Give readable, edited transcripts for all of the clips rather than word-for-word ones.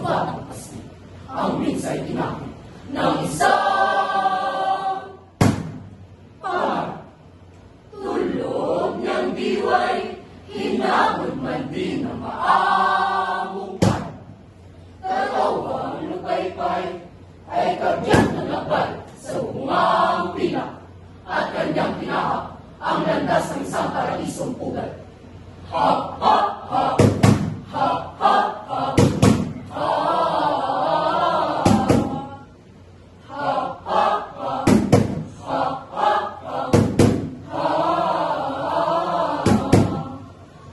batang asli, ang minsay tinapin ng isang tulog niyang diway, hinabod man din ng maamupay. Katawang lupaypay ay kagyat ng labay sa bungang pina, at kanyang pinahak ang landas ng isang paraisong pugad. Ha, ha, ha, ha, ha, ha, ha.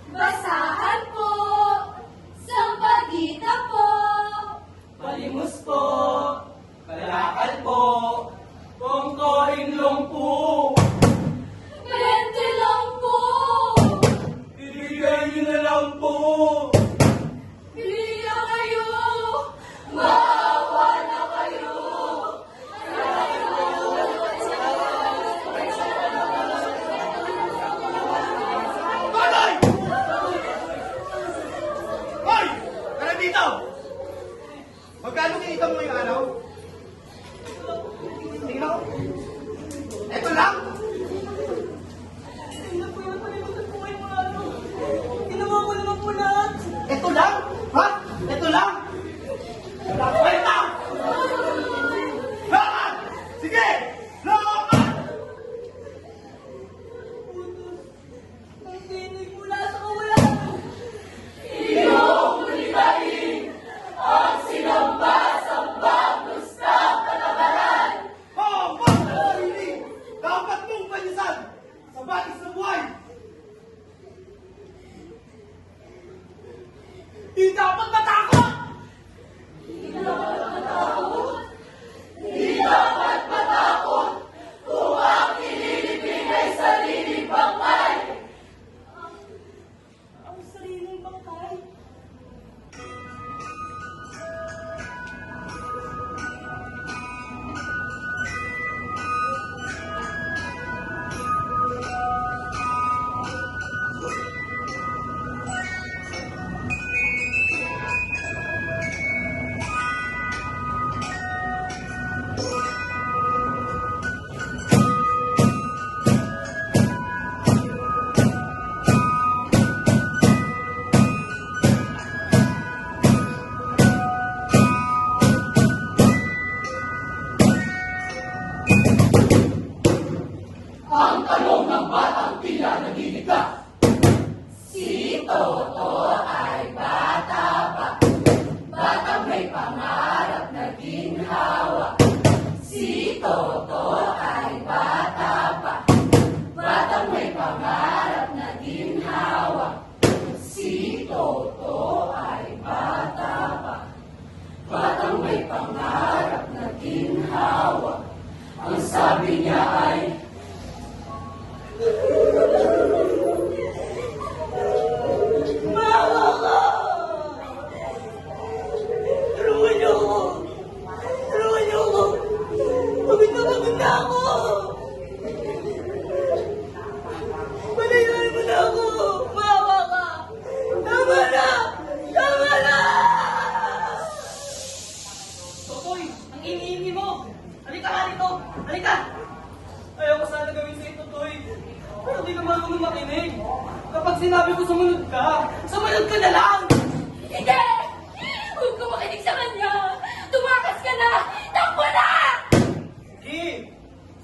Basahan po, sampagita po, Palimus po, kalakal po, kongkoinlong po, bente lang po, ibigay niyo na lang po. pili na kayo, maawa na kayo. Bagay! Hoy! Tara dito! Magkano kinita mo ngayong araw? Tingnan ko. Eto lang? Tingnan po yung palimutan po kayo mga ano. Ginawa ko naman po lahat. Eto lang? Ha? Eto lang? Kwenta! Lakan! Sige! Lakan! Ang tinig mula sa kawalan. Iyong ulitain ang sinamba-samba gusta palabaran. Haba sa sarili! Dapat mong panisan sa batis ng buhay! Di dapat matakot! Di dapat matakot kung ang inilibing ay sariling bangkay. Ang sariling bangkay. Ang tanong ng batang tila nagigiga. Si Toto ay bata pa, batang may pangarap na ginhawa. Si Toto ay bata pa, batang may pangarap na ginhawa. Si Toto ay bata pa, batang may pangarap na ginhawa. Ang sabi niya ay, Maawa ka! Tulungan niyo ako! Tulungan niyo ako! Pagod na ako! Palayain mo na ako! Maawa ka! Tama na! Tama na! Totoy! Ang iniingi mo! Halika ka rito! Halika! Ayaw ko sana gawin sa'yo, Totoy. Pero di ka marunong makinig. Kapag sinabi ko sumunod ka na lang! Hindi! Huwag ka makinig sa kanya! Tumakas ka na! Takbo na! Eh!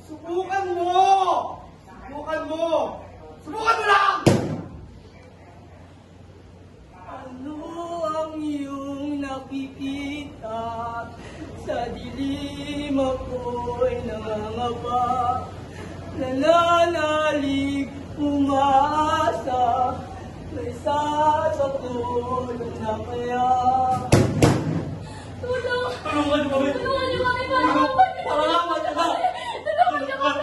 Subukan mo! Subukan mo! Subukan mo lang! Ano ang iyong nakikita? Sa dilim ako'y nangangapa, nananalig, umaasa, may sasakot na kaya. Tulong! Tulungan mo kami! Tulungan niyo kami! Parang Tulungan niyo kami! Tulungan niyo kami!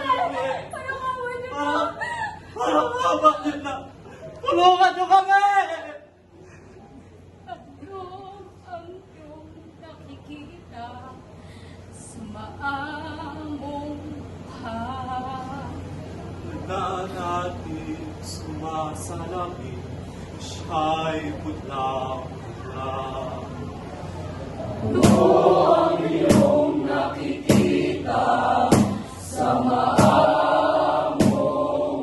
Parang kamuha niyo po! Parang kabakit na! Tulungan niyo kami! Ano ang iyong nakikita sa maamong Nanatig sumasalamin, siya'y putlang-putla. Noong iyong nakikita sa maamong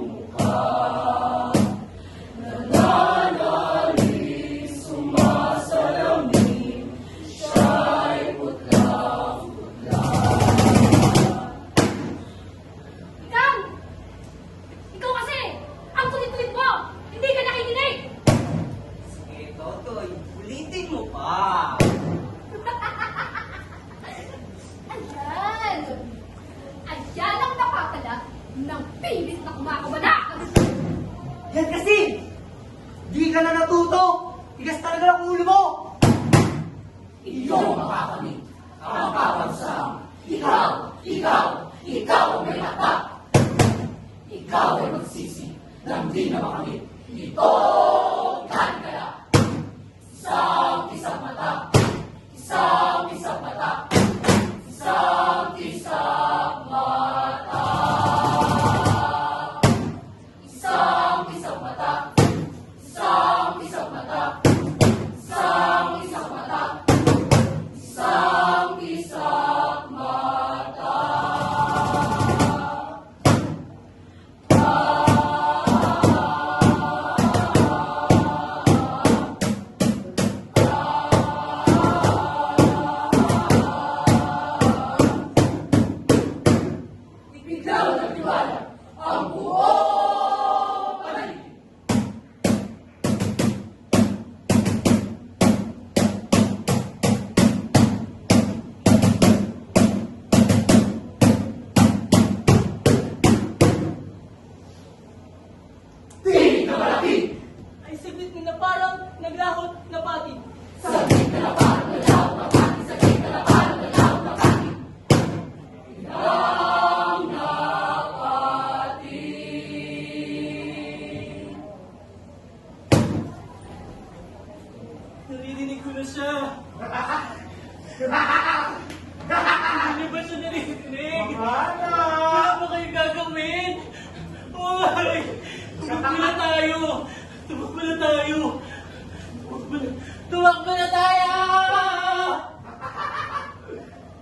mukha, nananalig sumasalamin, siya'y putlang-putla. Ikaw! Ikaw kasi! Ang kulit-kulit mo! Hindi ka nakikinig! Sige, Totoy, ulitin mo pa. Ayan! Ayan ang napapala ng pilit na kumakabanak! Yan kasi! Di ka na natuto! Tigas talaga ang ulo mo! Iyong makakamit ang kapansang ikaw ang may hata. Ikaw ay magsisi ng di na makamit. Ito kaya. Isang mata. Isang mata. Isang mata. Isang mata. Isang mata. Isang mata. Isang mata. Bigla nagtiwala ang buong paligid. Tinig na malaki. Ay saglit na parang naglahot na pati. Saglit na na parang nalaw na pati. Saglit na na parang nalaw na pati. Ilang napati. Naririnig ko na siya. Hindi ba siya naririnig? Wala ba kayo gagawin? Ay! Tumakbo na tayo! Tumakbo na tayo! Tumakbo na tayo!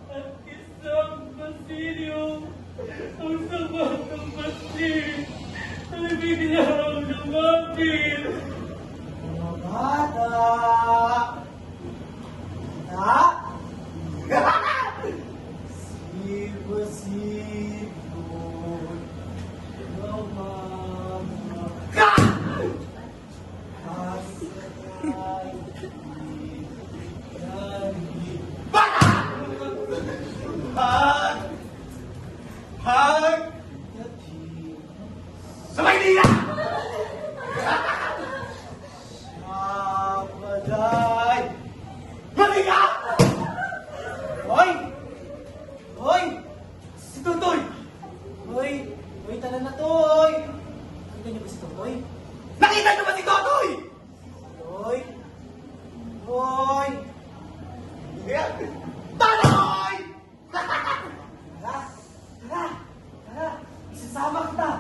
At isang Basilio, ang sabat ng basil, ang biglaw ng mapil. Mga bata! Ha? Si Basilio, Sa Maynila! Mapaday! Mali ka! Hoy! Hoy! Si Tutoy! Hoy! Hoy, tala na to, hoy! Nakita niyo ba si Tutoy? Nakita niyo ba si Totoy? Hoy! Hoy! Totoy! Tara! Tara! Tara! Isasama kita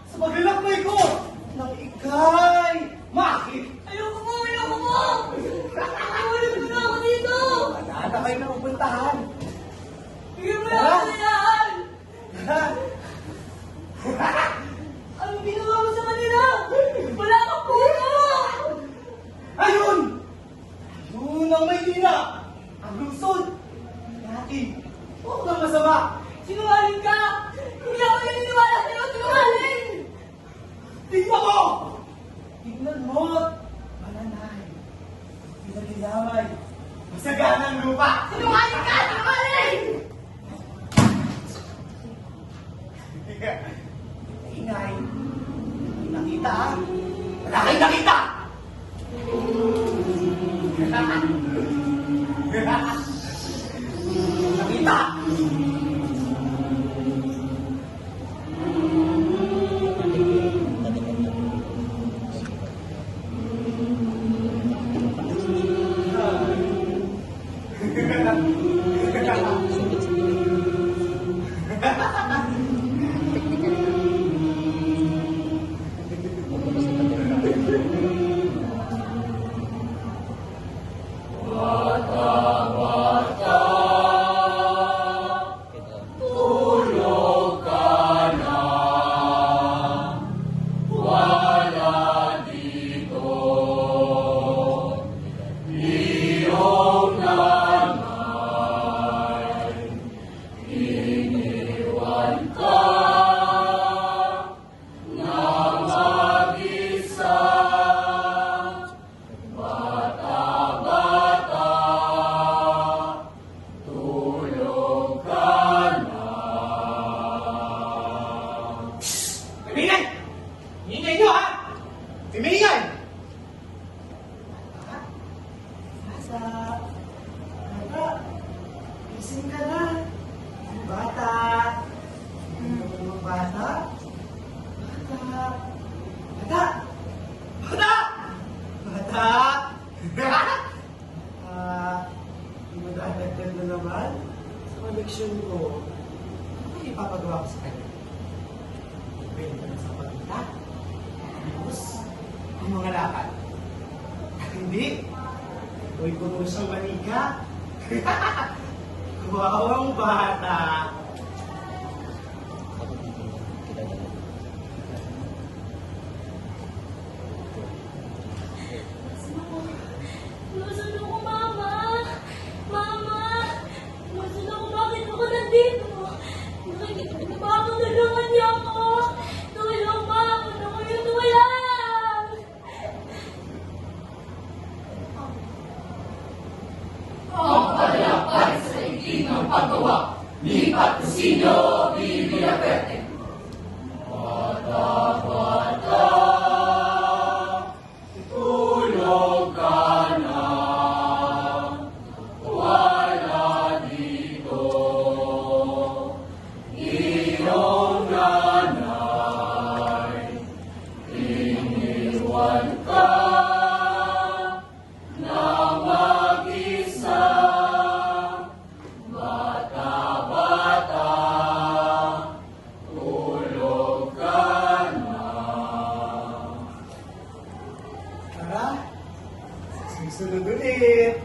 sa paglalakbay ko ng ikay! Maki! Ayoko mo! Ayoko mo! Ayoko mo na ako dito! Wala na kayo na pupuntahan! Bigyan mo na ako na yan! Anong ginawa mo sa kanila? Wala kang puto! Ayun! Ayun ang Maynila! Ang lungsod! Laki! Huwag kang masama! Sinungaling ka! Hindi ako naniniwala sa'yo! Sinungaling! Tingnan mo! Tignan mo! Mananay! Pinagilamay! Masaganang lupa! Sinungaling ka! Sinungaling! Ingay! Nakita ah! Wala kayong nakita! Nakita! Bata, bata. Dadagdag na naman sa koleksyon ko. Ano ipapagawa ko sa kanya? Benta ng sapatita. Tapos, yung mga lakad. Hindi. Uy, kung siyang manika. Wow, ang bata. Nasaan ako, Mama? Mama! Nasaan ako? Bakit ako nandito? Nakikita ba ako? Tulungan niyo ako! Tulong, Mama! Ano ko yung tulang? Ang kalakay sa iging ng paggawa ni Patrocinio Villaverde. Bata-bata, tulog ka na, wala dito. Iyong nanay, iniwan ka na mag-isa. Bata-bata, tulog ka na. Tara, susunod ulit.